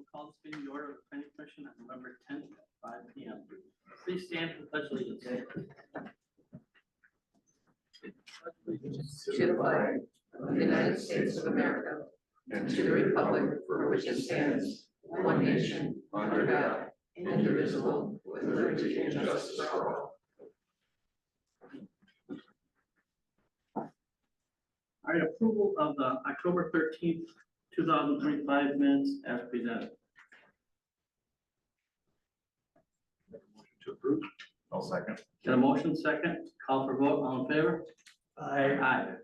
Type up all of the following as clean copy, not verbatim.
We'll call this meeting to order of the planning commission on November 10th at 5 p.m. Please stand for the pledge of allegiance. To the flag of the United States of America and to the republic for which it stands, one nation, under God, indivisible, with liberty and justice for all. All right, approval of the October 13th, 2025 minutes as presented. Motion to approve. I'll second. Got a motion second, call for vote, all in favor? Aye. Aye.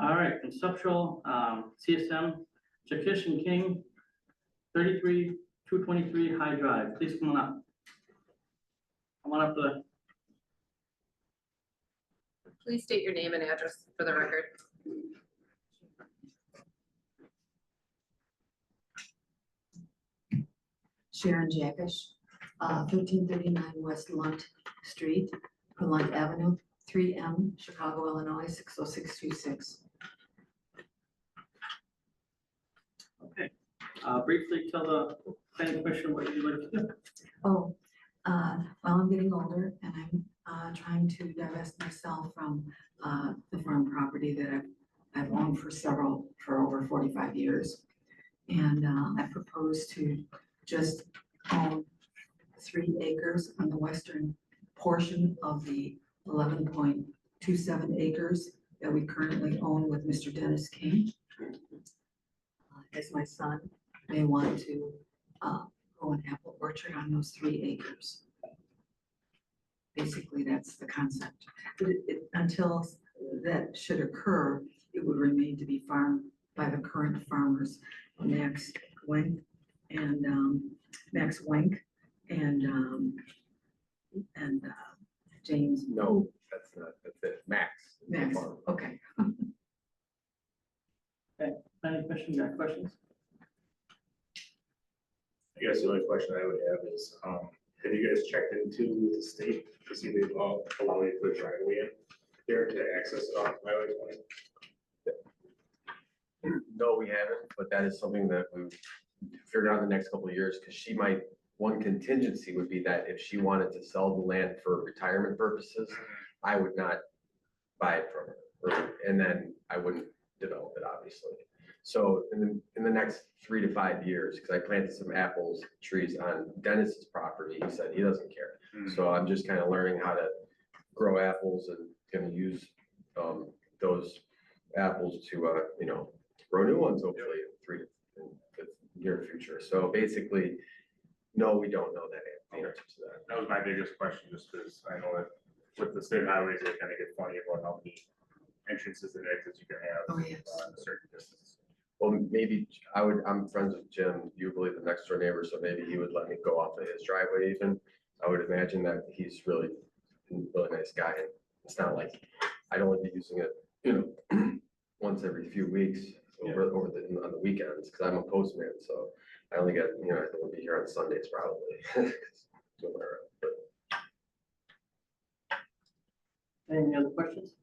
All right, conceptual, CSM, Jakish and King, 223 High Drive, please come on up. Come on up to the, Please state your name and address for the record. Sharon Jackish, 1339 West Lunt Street, Lunt Avenue, 3M, Chicago, Illinois, 60626. okay. Briefly tell the planning commission what you'd like to do. Oh, well, I'm getting older and I'm trying to divest myself from the farm property that I've owned for over 45 years. And I propose to just own 3 acres on the western portion of the 11.27 acres that we currently own with Mr. Dennis King. As my son may want to grow an apple orchard on those 3 acres. Basically, that's the concept. But until that should occur, it would remain to be farmed by the current farmers, Max Wenk and James. No, that's not, that's it, Max. Max, okay. Planning commission, you got questions? I guess the only question I would have is, have you guys checked into the state to see if they allow you to put a driveway in there to access it off Highway 20? No, we haven't, but that is something that we figure out in the next couple of years, because one contingency would be that if she wanted to sell the land for retirement purposes, I would not buy it from her, and then I wouldn't develop it, obviously. So in the next 3 to 5 years, because I planted some apples trees on Dennis's property, he said he doesn't care. So I'm just kind of learning how to grow apples and gonna use those apples to grow new ones hopefully in the near future. So basically, no, we don't know the answer to that. That was my biggest question, just because I know that with the state highways, they kind of get funny about how many entrances and exits you can have Oh, yes. on a certain distance. Well, maybe I'm friends with Jim, usually the next door neighbor, so maybe he would let me go off of his driveway even. I would imagine that he's really nice guy. And it's not like I'd only be using it, once every few weeks on the weekends, because I'm a postman, so I only get, I don't be here on Sundays probably. Any other questions?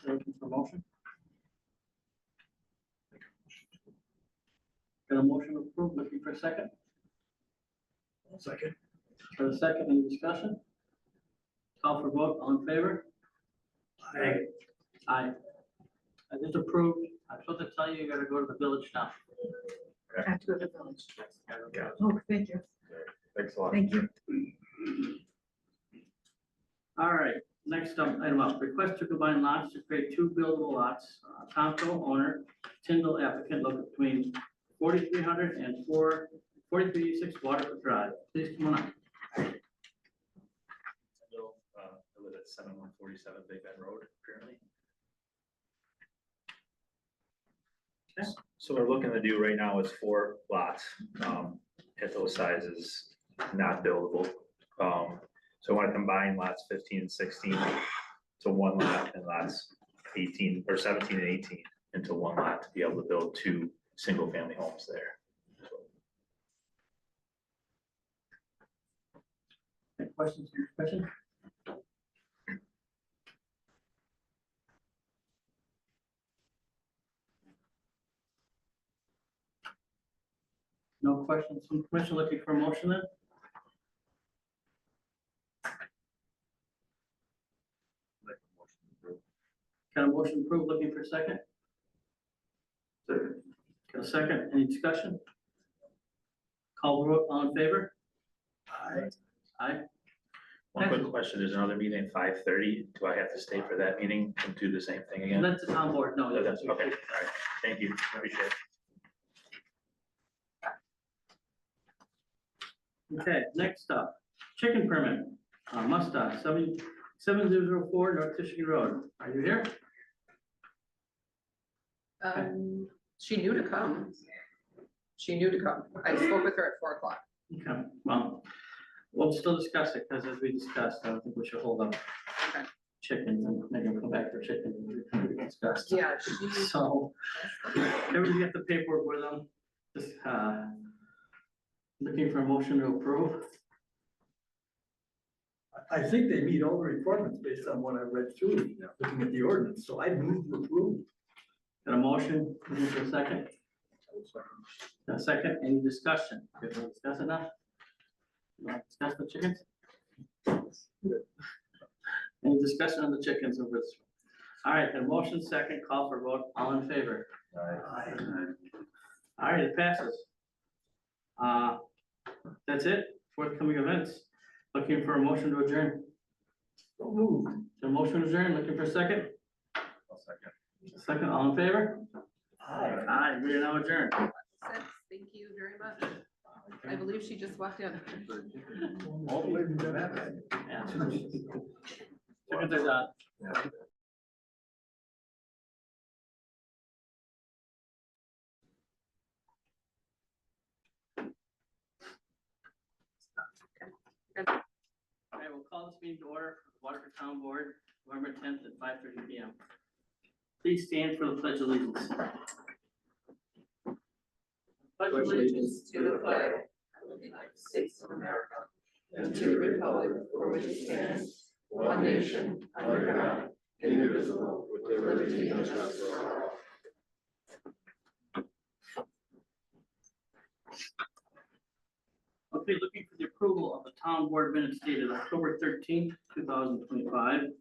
Looking for motion? Got a motion approved, looking for a second? Second. For a second, any discussion? Call for vote, all in favor? Aye. Aye. I just approved, I'm supposed to tell you, you gotta go to the village now. I have to go to the village. Yeah. Oh, thank you. Thanks a lot. Thank you. All right, next item up, request to combine lots to create 2 buildable lots. Tomco owner, Tyndall applicant, located between 4300 and 4386 Waterford Drive. Please come on up. I live at 7147 Big Bend Road currently. Okay. So what we're looking to do right now is 4 lots, at those sizes, not buildable. So I want to combine lots 15 and 16 to 1 lot, and lots 18 or 17 and 18 into 1 lot to be able to build 2 single-family homes there. Any questions? Question? No questions from the commission, looking for a motion then? Got a motion approved, looking for a second? Got a second, any discussion? Call the vote, all in favor? Aye. One quick question, there's another meeting at 5:30. Do I have to stay for that meeting and do the same thing And again? that's the town board, no. That's, okay, all right, thank you, appreciate it. Okay, next up, chicken permit, Musta, 7004 North Michigan Road. Are you here? She knew to come. She knew to come. I spoke with her at 4 o'clock. Okay, well, we'll still discuss it, because as we discussed, I don't think we should hold up Okay. chickens and maybe we'll come back for chicken. We discussed. Yeah, she, So, everybody get the paperwork with them, just, looking for a motion to approve. I think they meet all the requirements based on what I read through, looking at the ordinance, so I move to approve. Got a motion, looking for a second? A second, any discussion? Good, we'll discuss it now? You want to discuss the chickens? Any discussion on the chickens over this? All right, the motion second, call for vote, all in favor? All right, it passes. That's it, forthcoming events. Looking for a motion to adjourn. So moved. The motion to adjourn, looking for a second? I'll second. Second, all in favor? Aye. Aye, we are now adjourned. thank you very much. I believe she just walked in. All the way to that. Yeah. Chickens are done. All right, we'll call this meeting to order, Waterford Town Board, November 10th at 5:30 PM. Please stand for the pledge of allegiance. Pledge of allegiance To the flag of the United States of America and to the republic for which it stands, one nation, under God, indivisible, with liberty and justice for all. Okay, looking for the approval of the town board minutes dated October 13th, 2025,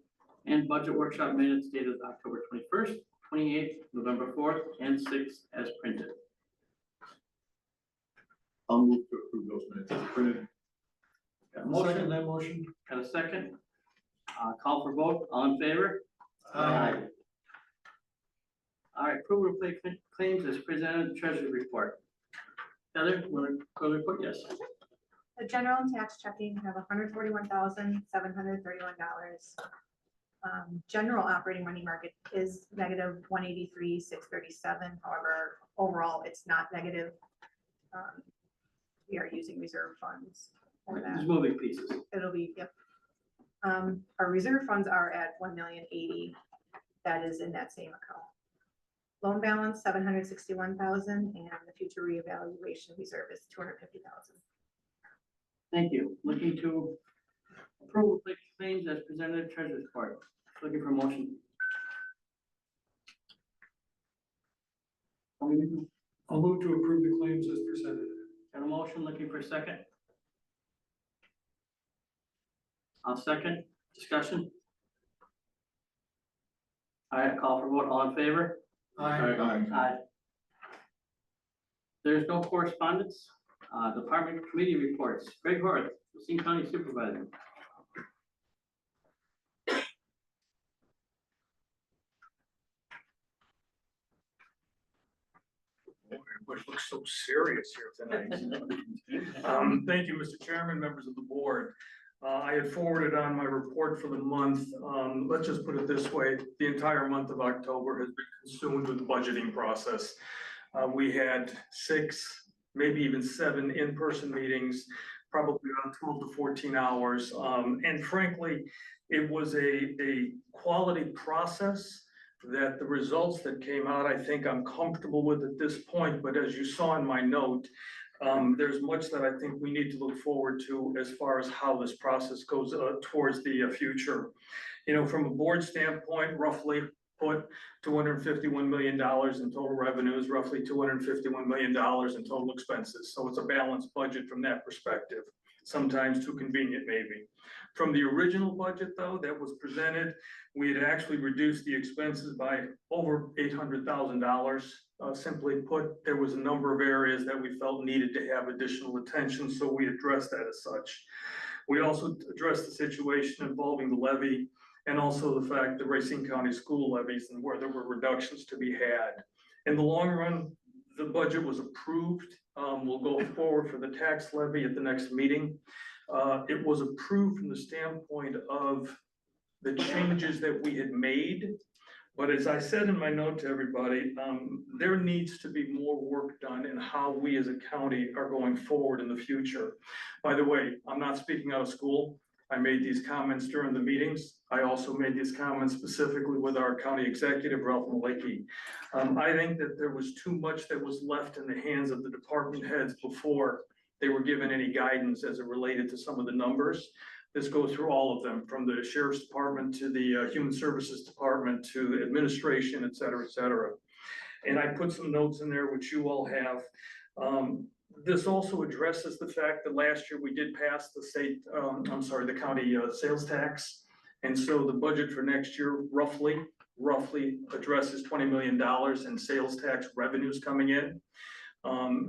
and budget workshop minutes dated October 21st, 28th, November 4th, and 6th as printed. I'll move to approve those minutes as printed. Got a motion, Second that motion. got a second? Call for vote, all in favor? All right, approval of claims as presented, treasury report. Heather, want to go to the report? Yes. The general and tax checking have $141,731. General operating money market is negative 183,637. However, overall, it's not negative. We are using reserve funds for that. There's moving pieces. It'll be, yep. Our reserve funds are at 1,080,000. That is in that same account. Loan balance, 761,000, and the future reevaluation reserve is 250,000. Thank you. Looking to approve of claims as presented, treasurer's report. Looking for a motion. I'll move to approve the claims as presented. Got a motion, looking for a second? I'll second. Discussion? All right, call for vote. All in favor? Aye. There's no correspondence. Department committee reports. Greg Horth, Racine County Supervisor. Which looks so serious here tonight. Thank you, Mr. Chairman, members of the board. I had forwarded on my report for the month. Let's just put it this way, the entire month of October has been consumed with the budgeting process. We had 6, maybe even 7 in-person meetings, probably around 12 to 14 hours. And frankly, it was a quality process that the results that came out, I think I'm comfortable with at this point, but as you saw in my note, there's much that I think we need to look forward to as far as how this process goes towards the future. You know, from a board standpoint, roughly put $251 million in total revenues, roughly $251 million in total expenses. So it's a balanced budget from that perspective, sometimes too convenient maybe. From the original budget though, that was presented, we had actually reduced the expenses by over $800,000. Simply put, there was a number of areas that we felt needed to have additional attention, so we addressed that as such. We also addressed the situation involving the levy and also the fact that Racine County school levies and where there were reductions to be had. In the long run, the budget was approved. We'll go forward for the tax levy at the next meeting. It was approved from the standpoint of the changes that we had made. But as I said in my note to everybody, there needs to be more work done in how we as a county are going forward in the future. By the way, I'm not speaking out of school. I made these comments during the meetings. I also made these comments specifically with our county executive, Ralph Malecki. I think that there was too much that was left in the hands of the department heads before they were given any guidance as it related to some of the numbers. This goes through all of them, from the sheriff's department to the human services department to administration, et cetera, et cetera. And I put some notes in there, which you all have. This also addresses the fact that last year we did pass the the county sales tax. And so the budget for next year roughly addresses $20 million in sales tax revenues coming in.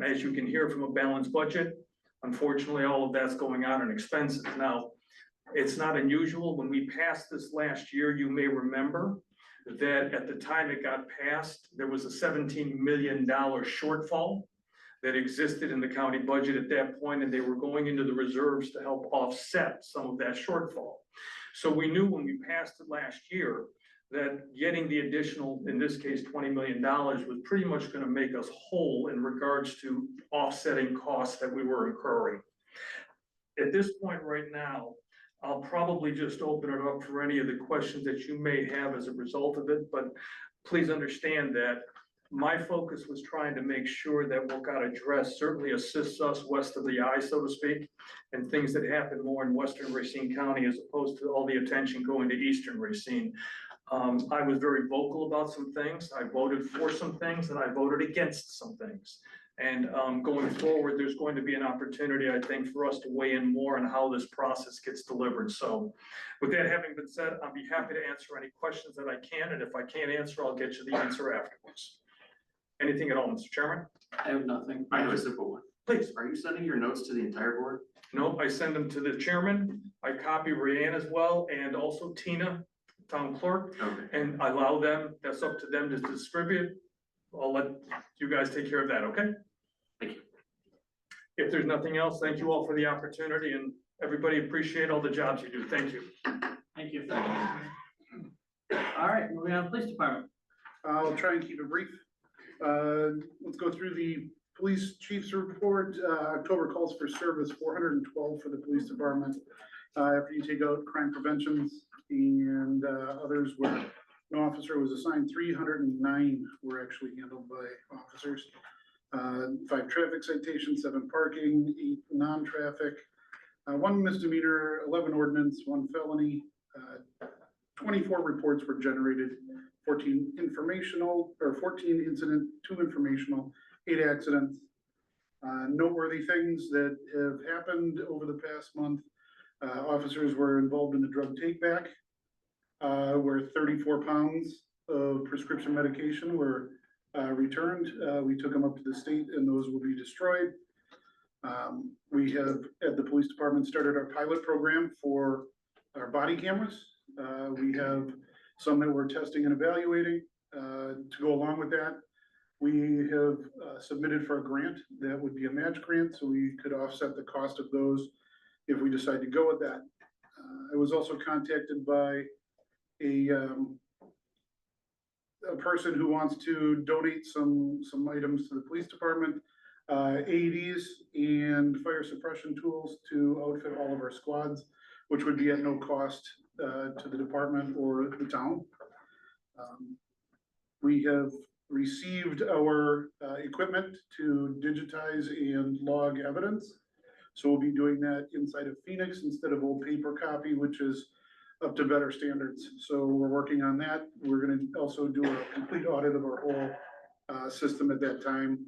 As you can hear from a balanced budget, unfortunately, all of that's going on in expenses. Now, it's not unusual. When we passed this last year, you may remember that at the time it got passed, there was a $17 million shortfall that existed in the county budget at that point, and they were going into the reserves to help offset some of that shortfall. So we knew when we passed it last year that getting the additional, in this case, $20 million was pretty much going to make us whole in regards to offsetting costs that we were incurring. At this point right now, I'll probably just open it up for any of the questions that you may have as a result of it, but please understand that my focus was trying to make sure that what got addressed certainly assists us west of the eye, so to speak, and things that happen more in western Racine County as opposed to all the attention going to eastern Racine. I was very vocal about some things. I voted for some things and I voted against some things. And going forward, there's going to be an opportunity, I think, for us to weigh in more on how this process gets delivered. So with that having been said, I'll be happy to answer any questions that I can. And if I can't answer, I'll get you the answer afterwards. Anything at all, Mr. Chairman? I have nothing. I have a simple one. Please. Are you sending your notes to the entire board? No, I send them to the chairman. I copy Rayanne as well, and also Tina, town clerk, Okay. and I allow them, that's up to them to distribute. I'll let you guys take care of that, okay? Thank you. If there's nothing else, thank you all for the opportunity, and everybody appreciate all the jobs you do. Thank you. Thank you. All right, moving on, police department. I'll try and keep it brief. Let's go through the police chief's report. October calls for service, 412 for the police department. After you take out crime preventions and others where no officer was assigned, 309 were actually handled by officers. 5 traffic citations, 7 parking, 8 non-traffic, 1 misdemeanor, 11 ordinance, 1 felony. 24 reports were generated, 14 informational, or 14 incident, 2 informational, 8 accidents. Noteworthy things that have happened over the past month. Officers were involved in the drug take back, where 34 pounds of prescription medication were returned. We took them up to the state and those will be destroyed. We have, at the police department, started our pilot program for our body cameras. We have some that we're testing and evaluating. To go along with that, we have submitted for a grant that would be a match grant, so we could offset the cost of those if we decide to go with that. I was also contacted by a person who wants to donate some items to the police department, AEDs and fire suppression tools to outfit all of our squads, which would be at no cost to the department or the town. We have received our equipment to digitize and log evidence. So we'll be doing that inside of Phoenix instead of old paper copy, which is up to better standards. So we're working on that. We're gonna also do a complete audit of our whole system at that time.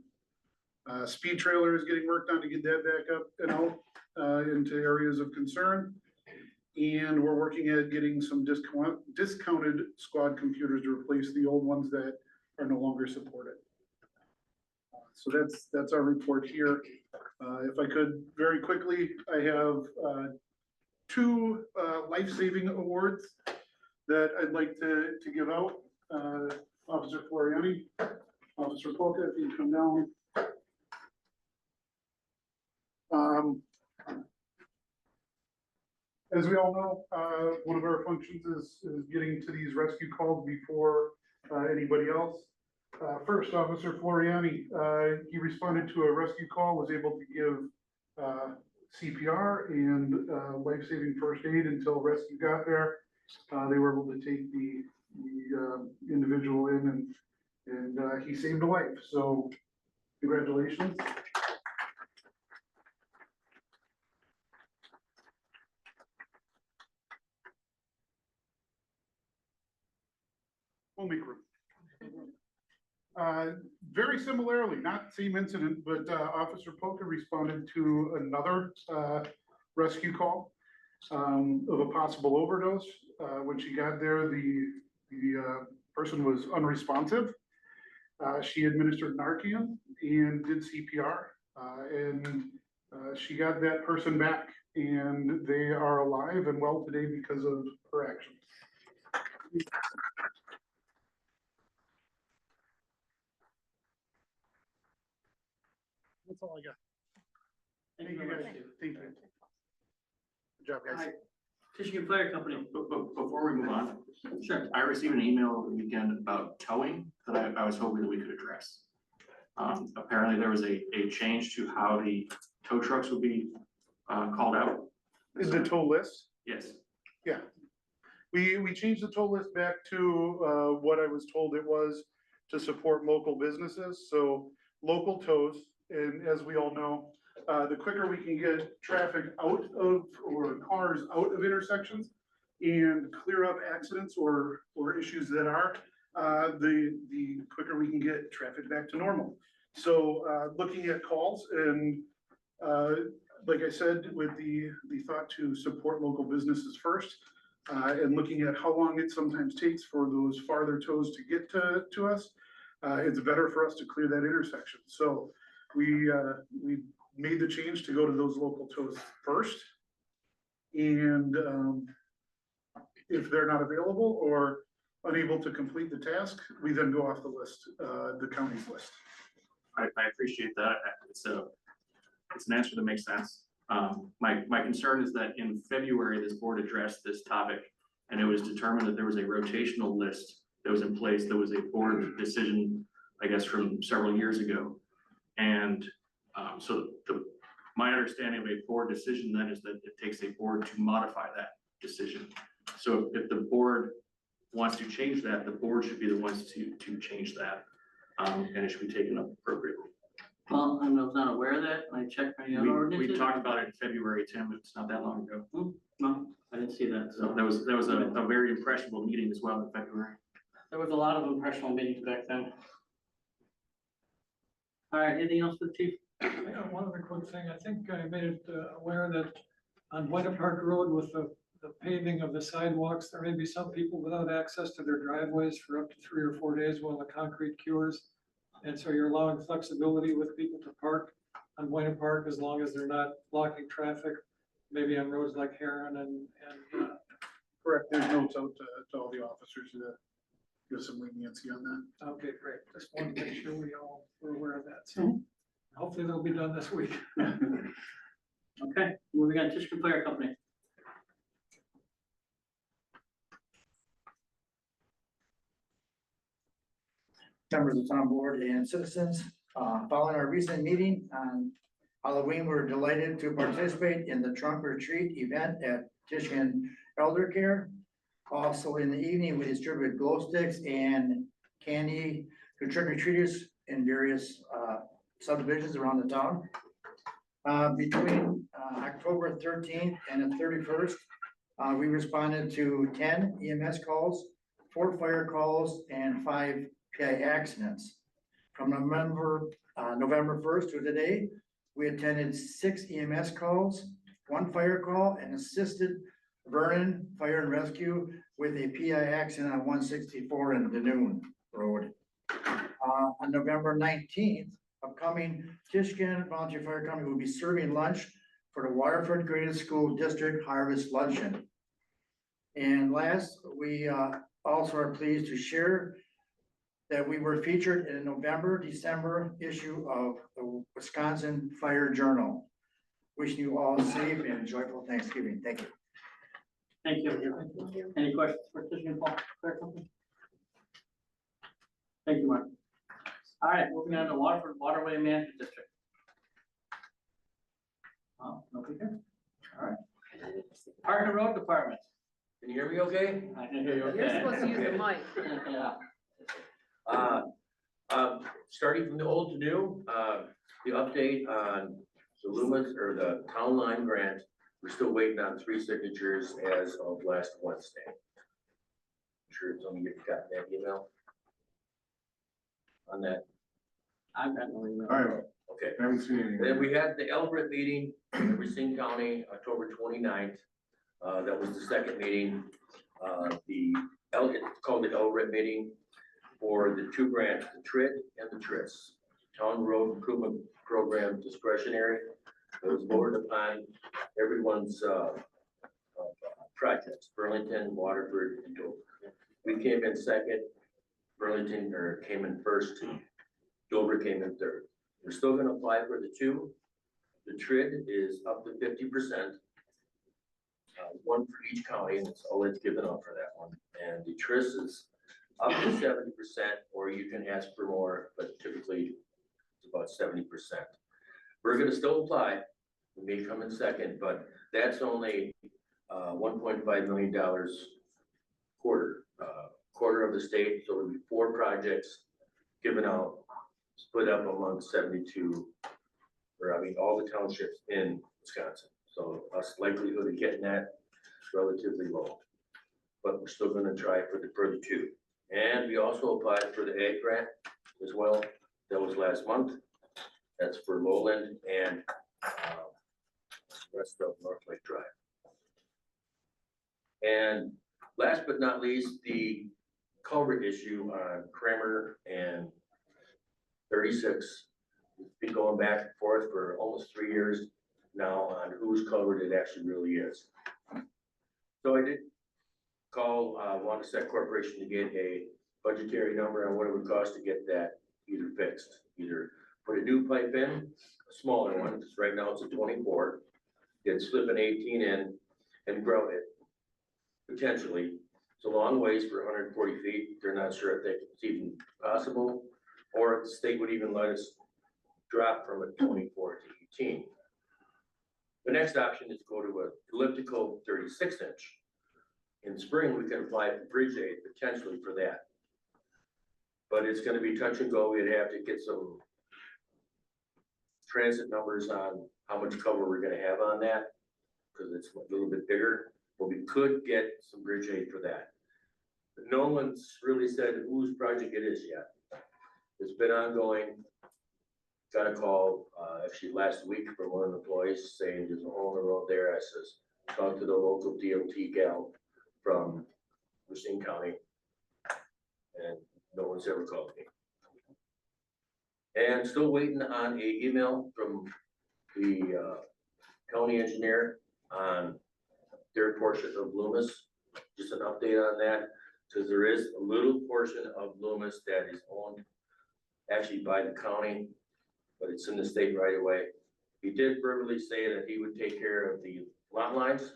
Speed trailer is getting worked on to get that back up and out into areas of concern. And we're working at getting some discounted squad computers to replace the old ones that are no longer supported. So that's our report here. If I could, very quickly, I have two life-saving awards that I'd like to give out. Officer Floriani, Officer Polka, if you come down. As we all know, one of our functions is getting to these rescue calls before anybody else. First, Officer Floriani, he responded to a rescue call, was able to give CPR and life-saving first aid until rescue got there. They were able to take the individual in and he saved a life. So congratulations. We'll make room. Very similarly, not same incident, but Officer Polka responded to another rescue call of a possible overdose. When she got there, the person was unresponsive. She administered Narcan and did CPR, and she got that person back, and they are alive and well today because of her actions. That's all I got. Thank Thank you you very guys. much, Steve. Thank you. Good job, guys. Alright, Michigan Fire Company, Before we move on, sure. I received an email over the weekend about towing that I was hoping that we could address. Apparently there was a change to how the tow trucks would be called out. Is the tow list? Yes, Yeah. We changed the toll list back to what I was told it was to support local businesses, so local tows. And as we all know, the quicker we can get traffic out of, or cars out of intersections and clear up accidents or issues that are, the quicker we can get traffic back to normal. So looking at calls and like I said, with the thought to support local businesses first, and looking at how long it sometimes takes for those farther tows to get to us, it's better for us to clear that intersection. So we made the change to go to those local tows first. And if they're not available or unable to complete the task, we then go off the list, the county's list. I appreciate that. It's an answer that makes sense. My concern is that in February, this board addressed this topic, and it was determined that there was a rotational list that was in place. That was a board decision, I guess, from several years ago. And so my understanding of a board decision then is that it takes a board to modify that decision. So if the board wants to change that, the board should be the ones to change that. And it should be taken up appropriately. Well, I was not aware of that. I checked my other We ordinances. talked about it in February, Tim. It's not that long ago. No, I didn't see that. So So that was a very impressionable meeting as well in February. there was a lot of impressional meetings back then. All right, anything else for the chief? Yeah, one other quick thing, I think I made it aware that on White Park Road with the paving of the sidewalks, there may be some people without access to their driveways for up to 3 or 4 days while the concrete cures. And so you're allowing flexibility with people to park on White Park as long as they're not blocking traffic, maybe on roads like Heron and Correct, there's notes out to all the officers to give some leniency on that. okay, great. Just wanted to make sure we all were aware of that. So hopefully they'll be done this week. Okay, moving on, Michigan Fire Company. Members of town board and citizens, following our recent meeting on Halloween, we're delighted to participate in the trunk or treat event at Tishkin Elder Care. Also in the evening, we distribute glow sticks and candy to trick or treaters in various subdivisions around the town. Between October 13th and the 31st, We responded to 10 EMS calls, 4 fire calls, and 5 PI accidents. From November 1st to today, we attended 6 EMS calls, 1 fire call, and assisted Vernon Fire and Rescue with a PI accident on 164 in Danoon Road. On November 19th, upcoming Tischken Volunteer Fire Company will be serving lunch for the Waterford Graded School District Harvest Luncheon. And last, we also are pleased to share that we were featured in a November-December issue of the Wisconsin Fire Journal. Wishing you all safe and joyful Thanksgiving. Thank you. Thank you. Any questions for Tischgen Fire Company? Thank you, Mark. All right, moving on to Waterford Waterway Management District. Nobody here? All right. Park and Road Department. Can you hear me okay? I can hear you okay. You're supposed to use the mic. Yeah. Starting from the old to new, the update on the Loomis or the Town Line grant, we're still waiting on 3 signatures as of last Wednesday. I'm sure it's only you've got that email on that. I've got no email. All right, Okay. I haven't seen anything. Then we had the Elbert meeting in Racine County, October 29th. That was the second meeting. It's called the Elbert meeting for the 2 grants, the TRID and the TRIS. Town Road Improvement Program discretionary. It was voted upon everyone's projects, Burlington, Waterford, and Dover. We came in second, Burlington came in first, Dover came in third. We're still gonna apply for the 2. The TRID is up to 50%. 1 for each county, and it's all it's given up for that one. And the TRIS is up to 70%, or you can ask for more, but typically it's about 70%. We're gonna still apply, we may come in second, but that's only $1.5 million quarter of the state, so it'll be 4 projects given out, split up among 72, all the townships in Wisconsin. So us likelihood of getting that is relatively low, but we're still gonna try for the 2. And we also applied for the ag grant as well. That was last month. That's for Lowland and rest of North Lake Drive. And last but not least, the culvert issue on Kramer and 36. It's been going back and forth for almost 3 years now on whose culvert it actually really is. So I did call Waterset Corporation to get a budgetary number on what it would cost to get that either fixed, either put a new pipe in, a smaller one, because right now it's a 24, get slip an 18 in and grout it, potentially. It's a long ways for 140 feet. They're not sure if it's even possible, or if the state would even let us drop from a 24 to 18. The next option is go to a elliptical 36-inch. In spring, we can apply for bridge aid potentially for that. But it's gonna be touch and go. We'd have to get some transit numbers on how much cover we're gonna have on that, because it's a little bit bigger, but we could get some bridge aid for that. But no one's really said whose project it is yet. It's been ongoing. Got a call, actually last week from one of the employees saying there's a hole in the road there. I says, talk to the local DOT gal from Racine County. And no one's ever called me. And still waiting on a email from the county engineer on their portion of Loomis. Just an update on that, because there is a little portion of Loomis that is owned actually by the county, but it's in the state right away. He did verbally say that he would take care of the lot lines.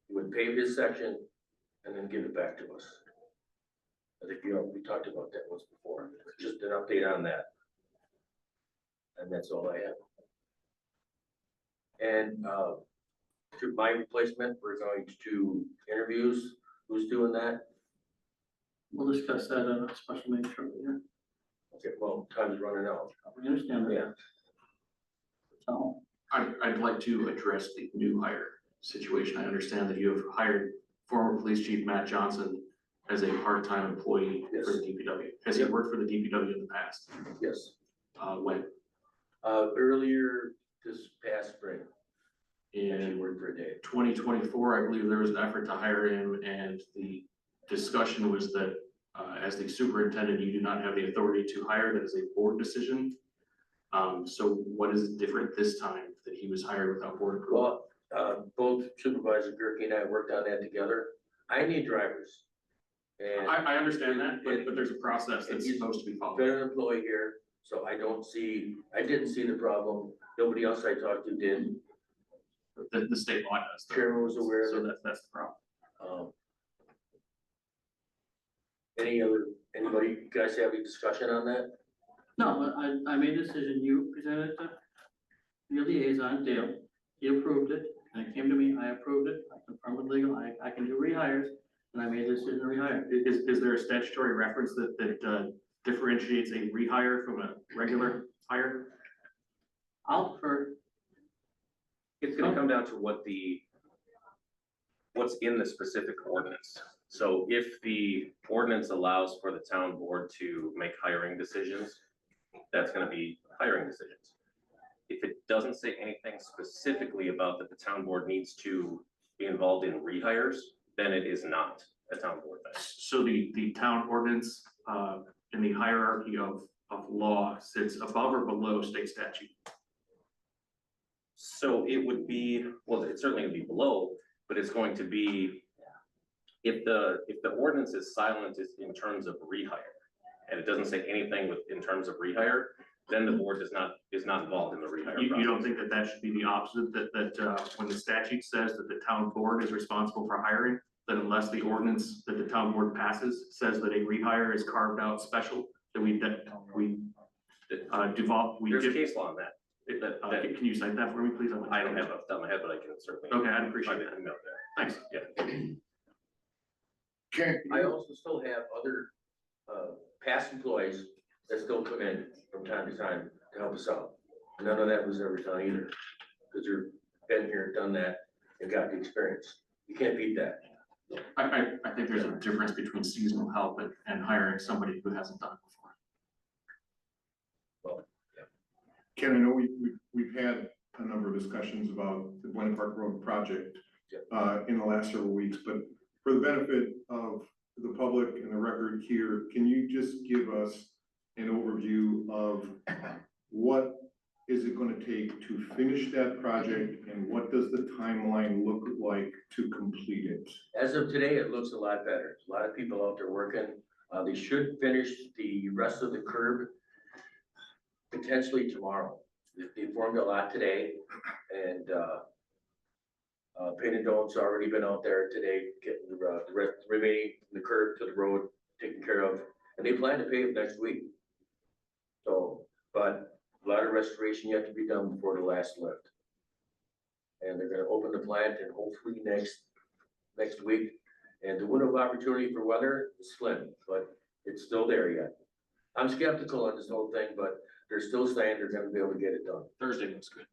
He would pave his section and then give it back to us. I think, we talked about that once before. Just an update on that. And that's all I have. And to my replacement, we're going to interviews. Who's doing that? We'll discuss that in a special meeting shortly, yeah. Okay, well, time's running out. We understand that. Yeah. So, I'd like to address the new hire situation. I understand that you have hired former police chief Matt Johnson as a part-time employee for the DPW. Has he worked for the DPW in the past? Yes, When? earlier this past spring, he In worked for a day. 2024, I believe there was an effort to hire him, and the discussion was that as the superintendent, you do not have the authority to hire. That is a board decision. So what is different this time that he was hired without board approval? Well, both Supervisor Gerke and I worked on that together. I need drivers. And I understand that, but there's a process that's He's supposed to be I've followed. been an employee here, so I didn't see the problem. Nobody else I talked to did. The state law does. though. Chairman was aware of So it. that's the problem. Anybody, you guys have any discussion on that? No, I made a decision, you presented it to your liaison, Dale, he approved it, and it came to me, I approved it, I confirmed with legal, I can do rehires, and I made a decision to rehire. Is there a statutory reference that differentiates a rehire from a regular hire? I'll defer. It's gonna come down to what's in the specific ordinance. So if the ordinance allows for the town board to make hiring decisions, that's gonna be hiring decisions. If it doesn't say anything specifically about that the town board needs to be involved in rehires, then it is not a town board thing. So the town ordinance in the hierarchy of law sits above or below state statute? So it would be, well, it's certainly gonna be below, but it's going to be, if the ordinance is silent in terms of rehire, and it doesn't say anything in terms of rehire, then the board is not involved in the rehire process. You don't think that should be the opposite, that when the statute says that the town board is responsible for hiring, that unless the ordinance that the town board passes says that a rehire is carved out special, that we devolve, There's case law on that. can you cite that for me, please? I don't have it off the top of my head, but I can certainly. Okay, I'd appreciate find it. an email there. Thanks. Yeah. I also still have other, past employees that still come in from time to time to help us out. None of that was ever done either, because they've been here, done that, and got the experience. You can't beat that. I think there's a difference between seasonal help and hiring somebody who hasn't done it before. Ken, I know we've had a number of discussions about the Glen Park Road project in the last several weeks, but for the benefit of the public and the record here, can you just give us an overview of what is it gonna take to finish that project, and what does the timeline look like to complete it? As of today, it looks a lot better. A lot of people out there working. They should finish the rest of the curb potentially tomorrow. They formed a lot today, and Painted Dome's already been out there today, getting the remaining, the curb to the road taken care of, and they plan to pave next week. So, but a lot of restoration yet to be done before the last lift. And they're gonna open the plant and hopefully next week. And the window of opportunity for weather is slim, but it's still there yet. I'm skeptical on this whole thing, but they're still saying they're gonna be able to get it done. Thursday looks good.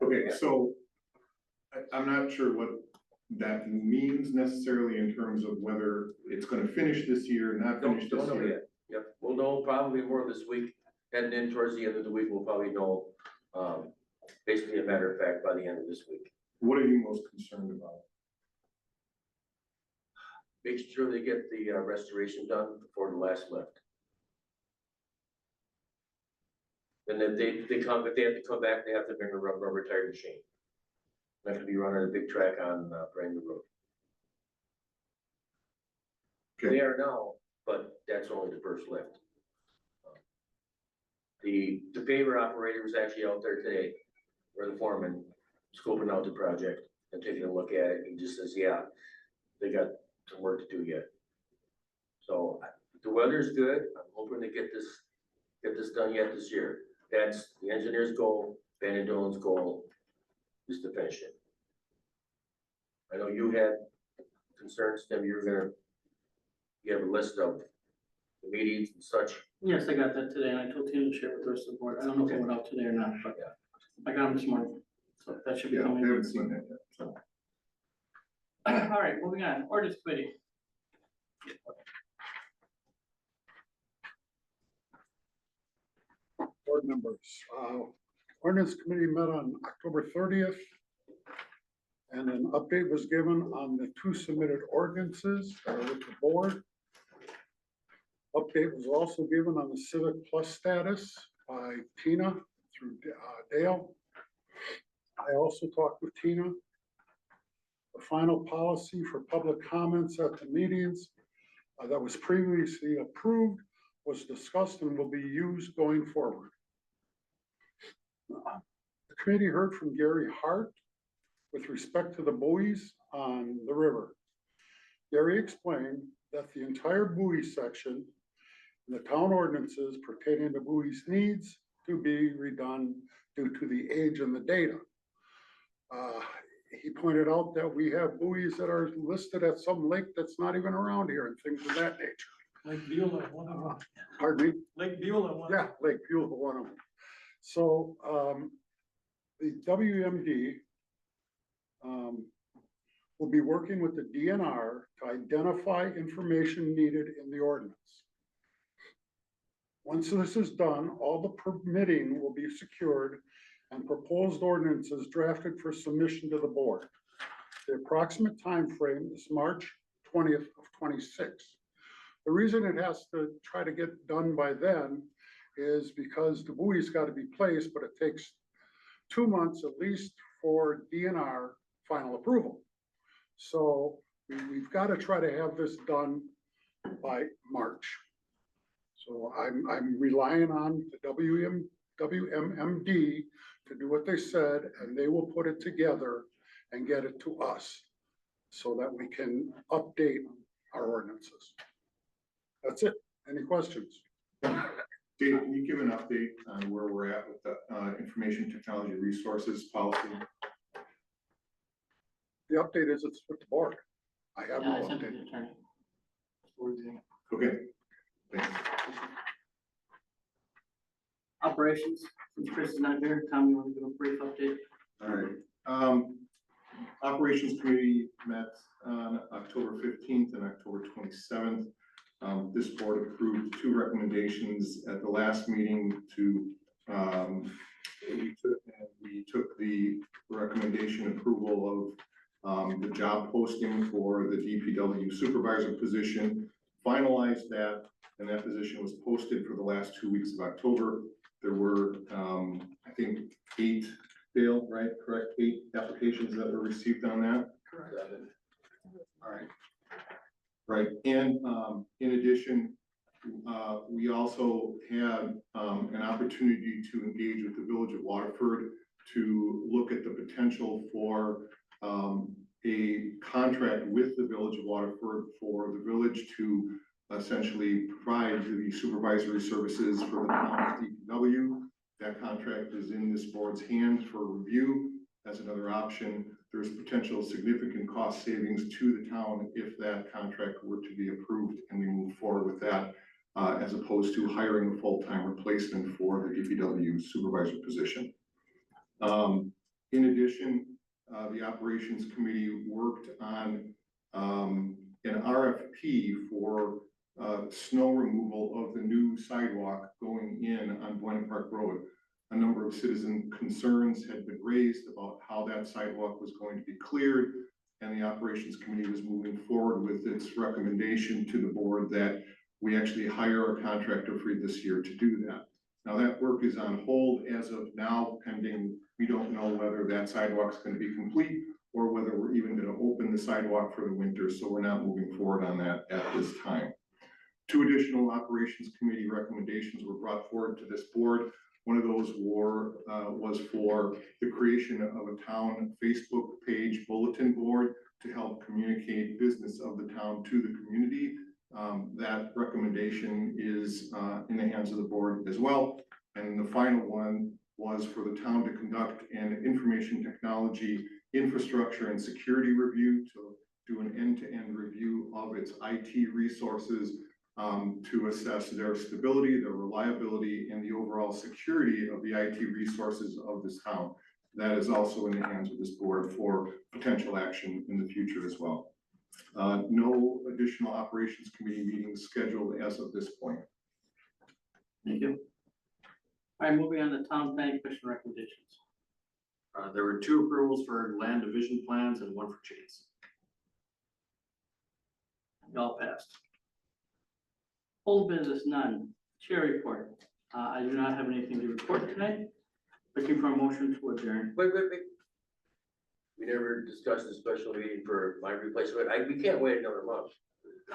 Okay, so I'm not sure what that means necessarily in terms of whether it's gonna finish this year, not finish Don't this know year. yet. Yep, we'll know probably more this week. Heading in towards the end of the week, we'll probably know, basically a matter of fact, by the end of this week. What are you most concerned about? Make sure they get the restoration done before the last lift. And if they have to come back, they have to bring a rubber tire machine. Not gonna be running a big track on brand new road. They are now, but that's only the first lift. The paver operator was actually out there today, or the foreman, scoping out the project and taking a look at it. He just says, yeah, they got some work to do yet. So the weather's good. I'm hoping to get this done yet this year. That's the engineer's goal, Van Dolen's goal is to finish it. I know you had concerns, Tim, you have a list of the meetings and such. Yes, I got that today, and I told Tina to share with the rest of the board. I don't know if it went out today or not, but I got them this morning. So that should be Yeah, I coming. haven't seen that yet, so. All right, moving on, ordinance committee. Board members, ordinance committee met on October 30th. And an update was given on the 2 submitted ordinances that are with the board. Update was also given on the Civic Plus status by Tina through Dale. I also talked with Tina. The final policy for public comments at the meetings that was previously approved was discussed and will be used going forward. The committee heard from Gary Hart with respect to the buoys on the river. Gary explained that the entire buoy section in the town ordinances pertaining to buoys needs to be redone due to the age and the data. He pointed out that we have buoys that are listed at some lake that's not even around here and things of that nature. Lake Beulah, one of them. Pardon me? Lake Beulah, one. Yeah, Lake Beulah, one of them. So, the WMD will be working with the DNR to identify information needed in the ordinance. Once this is done, all the permitting will be secured and proposed ordinances drafted for submission to the board. The approximate time frame is March 20th of 26. The reason it has to try to get done by then is because the buoy's got to be placed, but it takes 2 months at least for DNR final approval. So we've got to try to have this done by March. So I'm relying on the WMMD to do what they said, and they will put it together and get it to us so that we can update our ordinances. That's it. Any questions? Dave, can you give an update on where we're at with the information technology resources policy? The update is it's with the board. I have Yeah, I no sent it to update. the attorney. Okay. Thanks. Operations, since Chris is not here, Tom, you want to give a brief update? All right. Operations Committee met on October 15th and October 27th. This board approved 2 recommendations at the last meeting to, we took the recommendation approval of the job posting for the DPW supervisor position, finalized that, and that position was posted for the last 2 weeks of October. There were, I think, 8, Dale, right? Correct? 8 applications that were received on that? Correct. All right. Right, and in addition, we also had an opportunity to engage with the Village of Waterford to look at the potential for a contract with the Village of Waterford for the village to essentially provide the supervisory services for the town of DPW. That contract is in this board's hands for review as another option. There's potential significant cost savings to the town if that contract were to be approved and we move forward with that, as opposed to hiring a full-time replacement for the DPW supervisor position. In addition, the Operations Committee worked on an RFP for snow removal of the new sidewalk going in on Buena Park Road. A number of citizen concerns had been raised about how that sidewalk was going to be cleared, and the Operations Committee was moving forward with its recommendation to the board that we actually hire a contractor for this year to do that. Now, that work is on hold as of now, pending. We don't know whether that sidewalk is going to be complete or whether we're even going to open the sidewalk for the winter, so we're not moving forward on that at this time. 2 additional Operations Committee recommendations were brought forward to this board. One of those was for the creation of a town Facebook page bulletin board to help communicate business of the town to the community. That recommendation is in the hands of the board as well. And the final one was for the town to conduct an information technology infrastructure and security review to do an end-to-end review of its IT resources to assess their stability, their reliability, and the overall security of the IT resources of this town. that is also in the hands of this board for potential action in the future as well. No additional operations committee meetings scheduled as of this point. Thank you. All right, moving on to town planning commission recommendations. There were 2 approvals for land division plans and 1 for change. Y'all passed. Old business, none. Chair report. I do not have anything to report tonight. Looking for a motion to adjourn. Wait. We never discussed a special meeting for my replacement. We can't wait another month.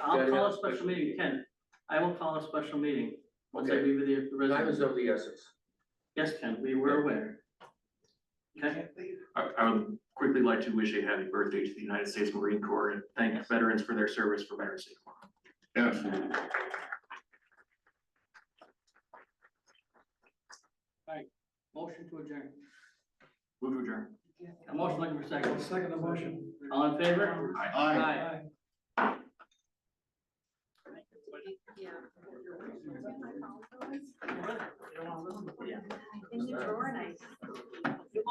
I'll call a special meeting, Ken. I will call a special meeting once I Okay. leave with the Time is resident. of the essence. Yes, Ken, we were aware. Okay, I would quickly like to wish a happy birthday to the United States Marine Corps and thank veterans for their service for Veterans Day tomorrow. Yes. motion to adjourn. Move to adjourn. A motion looking for second. Second the motion. All in favor? Aye. Aye. In the drawer, and I